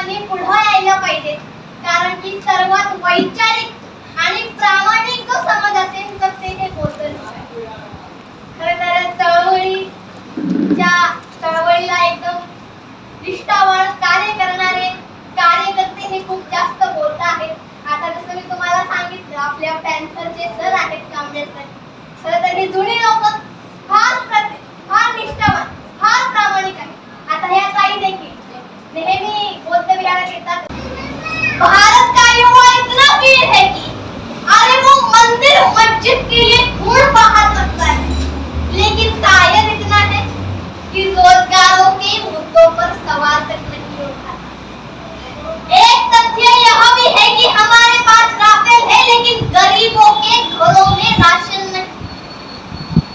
सर्वांनी पुढे यायला पाहिजे, कारण की सर्वात वैचारिक आणि प्रामाणिक जो समाज असेल तर ते हे बोलतं. खरं तर चळवळीला एकदम निष्ठावान कार्य करणारे कार्यकर्ते हे खूप जास्त बोलत आहेत. आता जसं मी तुम्हाला सांगितलं, आपल्या पॅन्थरचे सर आहेत कांबळे सर. खरं तर ही जुनी लोक फार निष्ठावान, फार प्रामाणिक आहेत. आता ह्या ताई देखील नेहमी बौद्ध विहारात येतात. भारत का युवा इतना वीर है कि अरे वो मंदिर मस्जिद के लिए धूल बहा सकता है, लेकिन कायर इतना है कि रोजगारों के मुद्दों पर सवाल तक नहीं उठाता. एक तथ्य यह भी है कि हमारे पास राफेल है, लेकिन गरीबों के घरों में राशन नहीं.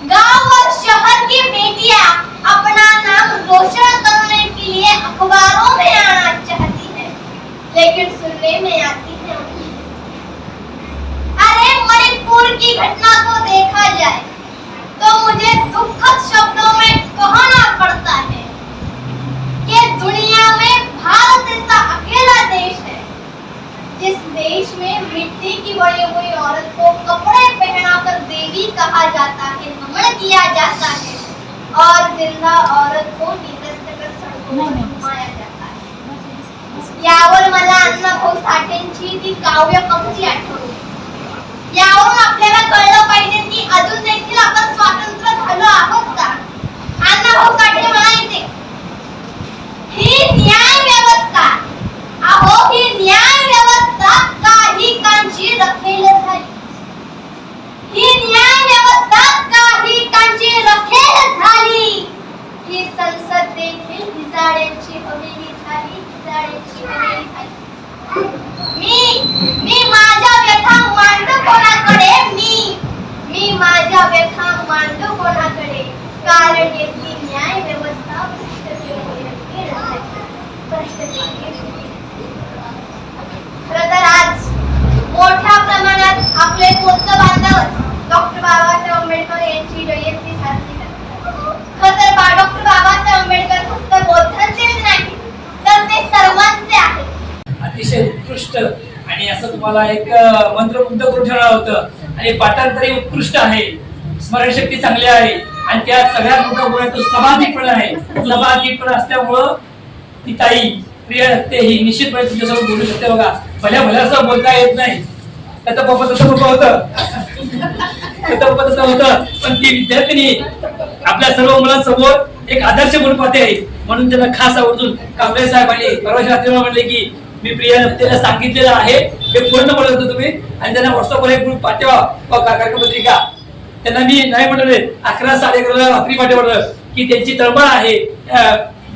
गांव और शहर की बेटियां अपना नाम रोशन करने के लिए अखबारों में आना चाहती हैं, लेकिन सुनने में आती है. अरे मणिपुर की घटना को देखा जाए तो मुझे दुखद शब्दों में कहना पड़ता है कि दुनिया में भारत ऐसा अकेला देश है जिस देश में मिट्टी की बनी हुई औरत को कपड़े पहनाकर देवी कहा जाता है, नमन किया जाता है, और जिंदा औरत को निरस्त कर सड़कों पर घुमाया जाता है. यावर मला अण्णाभाऊ साठेंची ती काव्य पंक्ती आठवली. यावरून आपल्याला कळलं पाहिजे की अजून देखील आपण स्वातंत्र्य झालो आहोत का. अण्णाभाऊ साठे म्हणायचे, ही न्याय व्यवस्था, अहो ही न्याय व्यवस्था काही कांची रखेल झाली. ही न्याय व्यवस्था काही कांची रखेल झाली. ही संसद देखील हिजाड्यांची हवेली झाली, हिजाड्यांची हवेली झाली. मी माझ्या व्यथा मांडू कोणाकडे, मी माझ्या व्यथा मांडू कोणाकडे, कारण येथील न्याय व्यवस्था खरं तर आज मोठ्या प्रमाणात आपले बौद्ध बांधव डॉक्टर बाबासाहेब आंबेडकर यांची जयंती साजरी करतात. खरं तर डॉक्टर बाबासाहेब आंबेडकर फक्त बौद्धांचेच नाही तर ते सर्वांचे आहेत. अतिशय उत्कृष्ट आणि असं तुम्हाला एक मंत्रमुग्ध करून ठेवणार होतं. आणि पाठांतरही उत्कृष्ट आहे, स्मरणशक्ती चांगली आहे, आणि त्या सगळ्यात मोठा गुण आहे तो समाधीपणा आहे. समाधीपणा असल्यामुळं ती ताई प्रिया रक्ते ही निश्चितपणे तुमच्यासोबत बोलू शकते. बघा, भल्या असं बोलता येत नाही, त्याचा पप्पा तसं होतं, पण ती विद्यार्थिनी आपल्या सर्व मुलांसमोर एक आदर्श म्हणून पाहते आहे. म्हणून त्यांना खास आवर्जून कांबळे साहेबांनी परवाच्या रात्रीला म्हणले की मी प्रिया रक्तेला सांगितलेलं आहे, हे पूर्ण बोलत होतो तुम्ही, आणि त्यांना व्हॉट्सअपवर एक ग्रुप पाठवा कार्यक्रम पत्रिका. त्यांना मी नाही म्हटले 11 साडे 11 रात्री पाठवलं की त्यांची तळमळ आहे.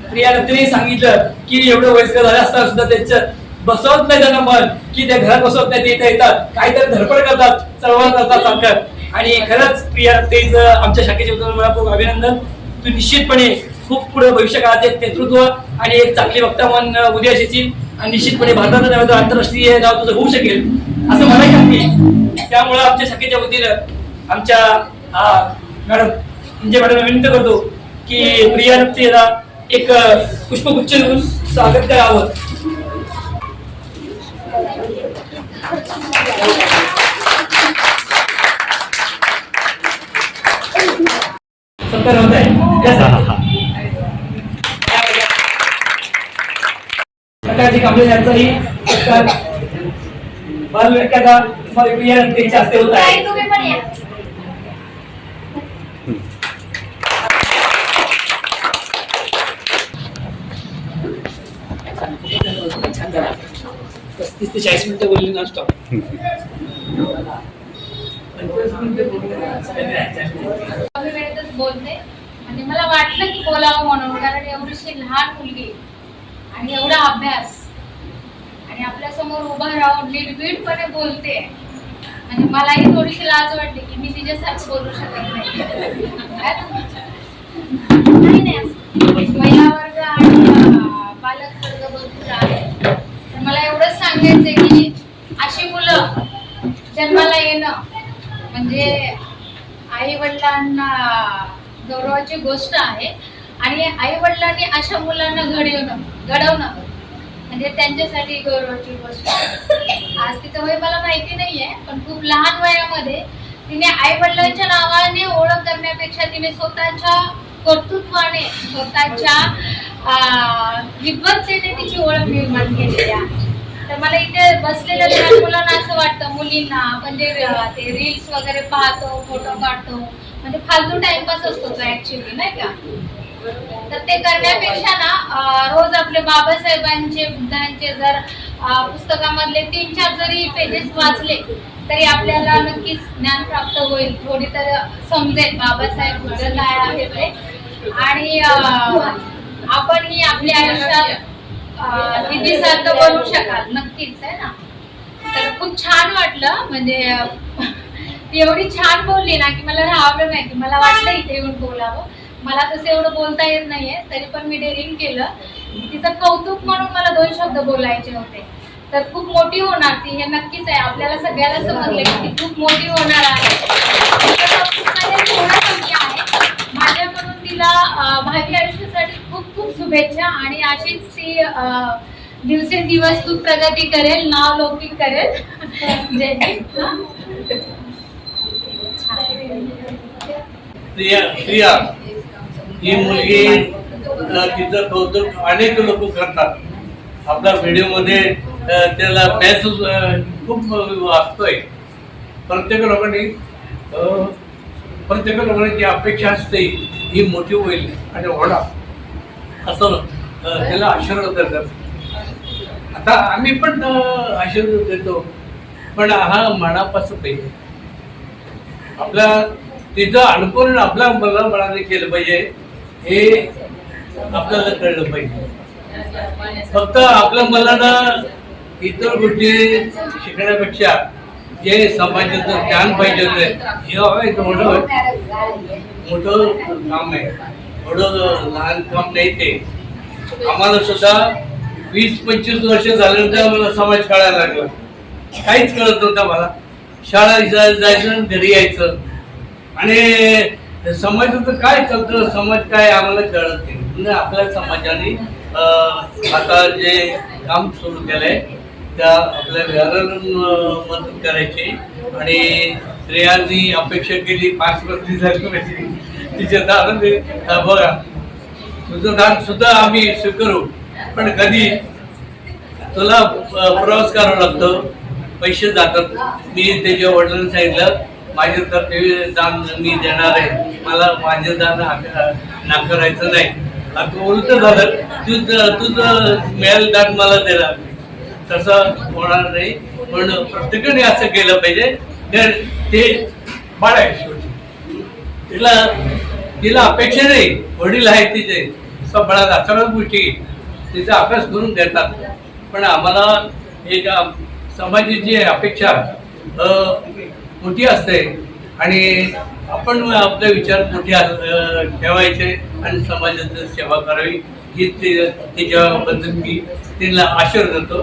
प्रिया रक्तेने सांगितलं की एवढं वयस्कर झालं असता सुद्धा त्यांचं बसवत नाही त्यांना मन, की त्या घरात बसवत नाही, ते येतात काहीतरी धडपड करतात, चळवळ करतात सारखं. आणि खरंच प्रिया रक्तेचं आमच्या शाखेच्या मला खूप अभिनंदन. तू निश्चितपणे खूप पुढे भविष्य काळात एक नेतृत्व आणि एक चांगली वक्ता म्हणून उद्या येशील, आणि निश्चितपणे भारताचं नव्हे तर आंतरराष्ट्रीय नाव तुझं होऊ शकेल असं मला वाटते. त्यामुळे आमच्या शाखेच्या वतीनं आमच्या मॅडम इंजे मॅडम विनंती करतो की प्रिया रक्तेला एक पुष्पगुच्छ देऊन स्वागत करावं. सत्तर होत आहे कांबळे यांचाही बालव्याख्याता प्रिया रक्तेच्या हस्ते होत आहे. छान झाला. 35 ते 40 मिनिटं बोलली ना स्टॉप. बोलते आणि मला वाटलं की बोलावं म्हणून, कारण एवढीशी लहान मुलगी आणि एवढा अभ्यास आणि आपल्या समोर उभा राहून निर्भीडपणे बोलते, आणि मलाही थोडीशी लाज वाटली की मी तिच्यासारखं बोलू शकत नाही. महिला वर्ग आणि बालक वर्ग भरपूर आहे. तर मला एवढंच सांगायचंय की अशी मुलं जन्माला येणं म्हणजे आई वडिलांना गौरवाची गोष्ट आहे, आणि आई वडिलांनी अशा मुलांना घडवणं म्हणजे त्यांच्यासाठी गौरवाची गोष्ट आहे. आज तिचं वय मला माहिती नाहीये, पण खूप लहान वयामध्ये तिने आई वडिलांच्या नावाने ओळख करण्यापेक्षा तिने स्वतःच्या कर्तृत्वाने, स्वतःच्या विद्वत्तेने तिची ओळख निर्माण केलेली आहे. तर मला इथे बसलेल्या लहान मुलांना असं वाटतं, मुलींना आपण जे ते रील्स वगैरे पाहतो, फोटो काढतो, म्हणजे फालतू टाइमपास असतो तो ऍक्च्युली, नाही का? तर ते करण्यापेक्षा ना रोज आपले बाबासाहेबांचे, बुद्धांचे जर पुस्तकामधले 3-4 जरी पेजेस वाचले तरी आपल्याला नक्कीच ज्ञान प्राप्त होईल, थोडी तर समजेल बाबासाहेब बुद्ध काय आहे ते. आणि आपण ही आपल्या आयुष्यात निधीसारखं बनवू शकाल नक्कीच, आहे ना? तर खूप छान वाटलं, म्हणजे ती एवढी छान बोलली ना की मला राहावं नाही, की मला वाटलं इथे येऊन बोलावं. मला तसं एवढं बोलता येत नाहीये, तरी पण मी डेअरिंग केलं. तिचं कौतुक म्हणून मला 2 शब्द बोलायचे होते. तर खूप मोठी होणार ती, हे नक्कीच आहे. आपल्याला सगळ्याला समजलं की ती खूप मोठी होणार आहे. थोडं कमी आहे. माझ्याकडून तिला भावी आयुष्यासाठी खूप खूप शुभेच्छा, आणि अशीच ती दिवसेंदिवस खूप प्रगती करेल, नाव लौकिक करेल. जय हिंद. प्रिया ही मुलगी, तिचं कौतुक अनेक लोक करतात. आपल्या व्हिडिओमध्ये त्याला मेसेज खूप वाचतोय. प्रत्येक लोकांनी जी अपेक्षा असते ही मोठी होईल आणि होणार, असं त्याला आशीर्वाद देतात. आता आम्ही पण आशीर्वाद देतो, पण हा मनापासून पाहिजे. आपल्या तिचं अनुकरण आपल्या मनाने केलं पाहिजे, हे आपल्याला कळलं पाहिजे. फक्त आपल्या मुलांना इतर गोष्टी शिकण्यापेक्षा जे समाजाचं ज्ञान पाहिजे हे मोठं काम आहे, थोडं लहान काम नाही ते. आम्हाला सुद्धा 20-25 वर्ष झाल्यानंतर आम्हाला समाज कळायला लागला. काहीच कळत नव्हतं मला. शाळा जायचं, घरी यायचं, आणि समाजाचं काय चालतं, समाज काय आम्हाला कळत नाही. म्हणजे आपल्या समाजाने आता जे काम सुरू केलंय त्या आपल्या घराला मदत करायची. आणि स्त्रियांनी अपेक्षा केली 5% झाली तिच्या दान, बघा तुझं दान सुद्धा आम्ही स्वीकारू, पण कधी तुला प्रवास करावा लागतो, पैसे जातात. मी त्याच्या वडिलांनी सांगितलं माझ्यातर्फे दान मी देणार आहे, मला माझे दान नाकारायचं नाही. आता उलट झालं, तुझं मिळालं दान मला देणार, तसं होणार नाही. पण प्रत्येकाने असं केलं पाहिजे. तर ते बाळ आहे, तिला अपेक्षा नाही, वडील आहेत तिचे सांभाळायला, सगळ्या गोष्टी तिचा अभ्यास करून देतात. पण आम्हाला एक समाजाची अपेक्षा मोठी असते, आणि आपण आपले विचार मोठे ठेवायचे आणि समाजाची सेवा करावी, ही तिच्याबद्दल मी तिला आशीर्वाद देतो.